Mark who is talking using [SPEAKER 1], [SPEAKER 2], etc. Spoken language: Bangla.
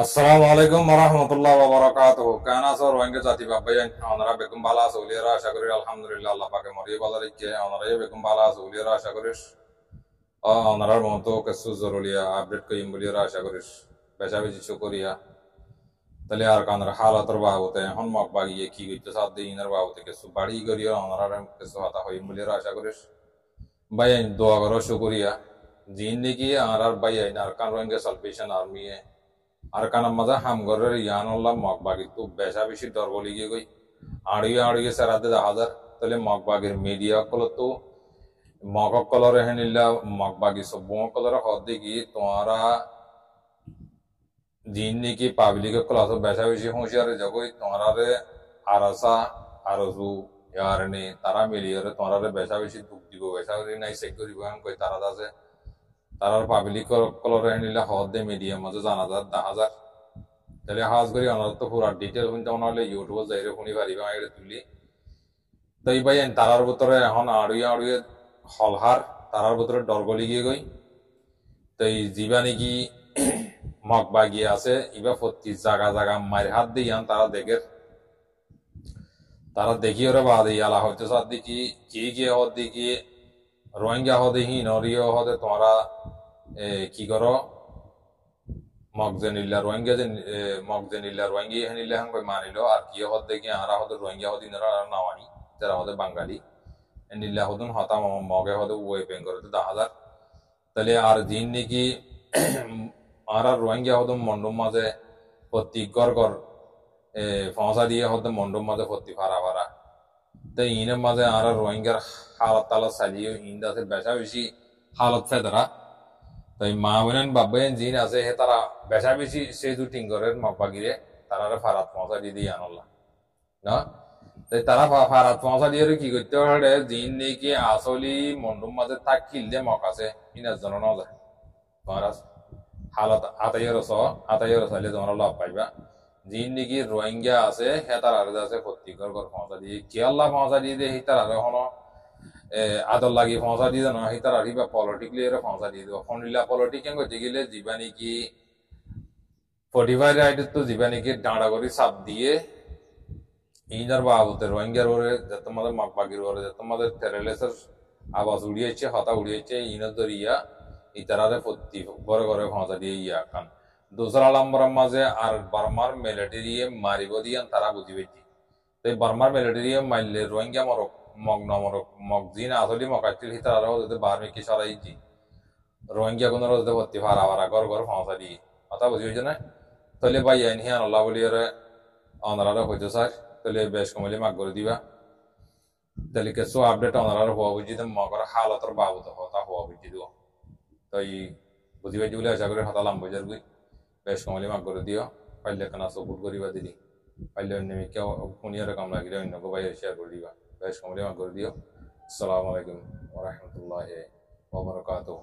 [SPEAKER 1] আসসালামু আলাইকুম ওয়া বারাকাতুহু। কেন আছো রোহিঙ্গা জাতি বাবাই? আমরা বেগম বালা আছো উলিয়ারা আশা করি আলহামদুলিল্লাহ আল্লাহ পাকে মরিয়ে বালা রেখে আমরা বেগম বালা আছো উলিয়ারা আশা করিস ওনারার মতো কিছু জরুরিয়া আপডেট করিম বলিয়ারা আশা করিস বেশা বেশি শুকরিয়া। তাহলে আর কানার হালাতর বাবতে এখন মগ বাগিয়ে কি করতে সাথ দিয়ে ইনার বাবতে কিছু বাড়ি করিয়া ওনারার কিছু হাতা হইম বলিয়ারা আশা করিস। ভাই দোয়া করো শুকরিয়া জিন্দিগি আর ভাই আর কান রোহিঙ্গা সালভেশন আর্মি আর কানা মাজা হামগরের ইয়ানুল্লাহ মগবাগি তো বেশা বেশি ডর বলি গিয়ে গই আড়িয়ে আড়িয়ে সারাতে 10,000 তাহলে মগবাগির মিডিয়া কল তো মগ কলর হেনিল্লা মগবাগি সব কলর হদ্দি কি তোমারা জিন্নি কি পাবলিক কল তো বেশা বেশি হুঁশিয়ারে জগই তোমারে আরসা আরজু ইয়ারনে তারা মিলিয়ে তোমারে বেশা বেশি দুঃখ দিব বেশা নাই চেক করিব কই তারা আছে তারার পাবলিক কলর হেনিল্লা হদ্দে মিডিয়া মাঝে জানা যায় 10,000 তাহলে হাজ করি অনার তো পুরা ডিটেল শুনতে হলে ইউটিউবে যাইরে শুনি পারিবা এটা তুলি তাই ভাই তারার ভিতরে এখন আড়ুয়ে আড়ুয়ে হলহার তারার ভিতরে ডরগলি গিয়ে গই তাই যিবা নাকি মগবা গিয়ে আছে ইবা প্রতি জায়গা জায়গা মায়ের হাত দিয়ে তারা দেখে তারা দেখি ওরা বাদে ইয়ালা হইতে সাত দেখি কি গিয়ে হদ দেখি রোহিঙ্গা হদে হি নরিয় হদে তোমরা কি করো মগজেনিল্লা রোহিঙ্গা যে মগজেনিল্লা রোহিঙ্গি হেনিল্লা হাং কই মানিলো আর কি হদ দেখি আরা হদ রোহিঙ্গা হদি নরা নাওয়ানি যারা হদে বাঙালি নিল্লা হদুন হতা মগে হদে ওয়ে পেন করে 10,000 তাহলে আর দিন নাকি আর রোহিঙ্গা হদম মন্ডম মাঝে প্রতি গড় গড় ফসা দিয়ে হদে মন্ডম মাঝে প্রতি ফারা ফারা তাই ইনের মাঝে আর রোহিঙ্গার হালত তালা চালিয়ে ইন্দাসের বেশা বেশি হালত ফেদরা তাই মা বোনেন বাবাইন জিন আছে হে তারা বেশা বেশি সে দু টিঙ্গরের মগবাগিরে তারা ফারাত পৌঁছা দিয়ে দিয়ে আনলা না তাই তারা ফারাত পৌঁছা দিয়ে কি করতে পারে জিন নেই কি আসলি মন্ডুম মাঝে থাক কিললে মক আছে ইনার জন্য না যায় তোমার হালত আতাইয়ের চাইলে তোমরা লাভ পাইবা জিন নাকি রোহিঙ্গা আছে হে তারা আছে প্রত্যেকের ঘর পৌঁছা দিয়ে কে আল্লাহ পৌঁছা দিয়ে দিয়ে তারা এখনো আদর লাগি পৌঁছা দিয়ে জানো সেই তার আহিবা পলিটিকলি পৌঁছা দিয়ে দিব ফোনিলা পলিটিক করতে গেলে যিবা নাকি 45 রাইট তো যিবা নাকি ডাঁড়া করে চাপ দিয়ে ইনার বাবুতে রোহিঙ্গার ওরে যে তোমাদের মগবাগির ওরে যে তোমাদের টেরোরিস্টের আওয়াজ উড়িয়েছে হতা উড়িয়েছে ইনার দরিয়া ইতারারে প্রতি ঘরে ঘরে পৌঁছা দিয়ে ইয়া কান দোসরা নম্বরের মাঝে আর বার্মার মিলিটারিয়ে মারিব দিয়ে তারা বুঝি পেয়েছি তাই বার্মার মিলিটারিয়ে মারলে রোহিঙ্গা মরক মগ নমরক মগ জিন আসলে মকাইছিল হিতারাও যদি বার্মে কি সরাইছি রোহিঙ্গা কোনো রোজতে ভর্তি ভাড়া ভাড়া ঘর ঘর পৌঁছা দিয়ে কথা বুঝি হয়েছে না তাহলে ভাই হিয়ান আল্লাহ বলি অনারা হইতে স্যার তাহলে বেশ কমলে মাগ করে দিবা তাহলে কিছু আপডেট অনারা হওয়া বুঝি মগর হালতর বাবদ হতা হওয়া বুঝি দিব তাই বুঝি পাইছি বলে আশা করি হতালাম বুঝার বুঝ বেশ কমলে মাগ করে দিও পাইলে কেনা সপোর্ট করিবা দিদি পাইলে অন্য কেউ শুনিয়ার কাম লাগিলে অন্য ভাই শেয়ার করে দিবা বেশ কমলে মাগ করে দিও আসসালামু আলাইকুম ওয়া রাহমাতুল্লাহি ওয়া বারাকাতুহু।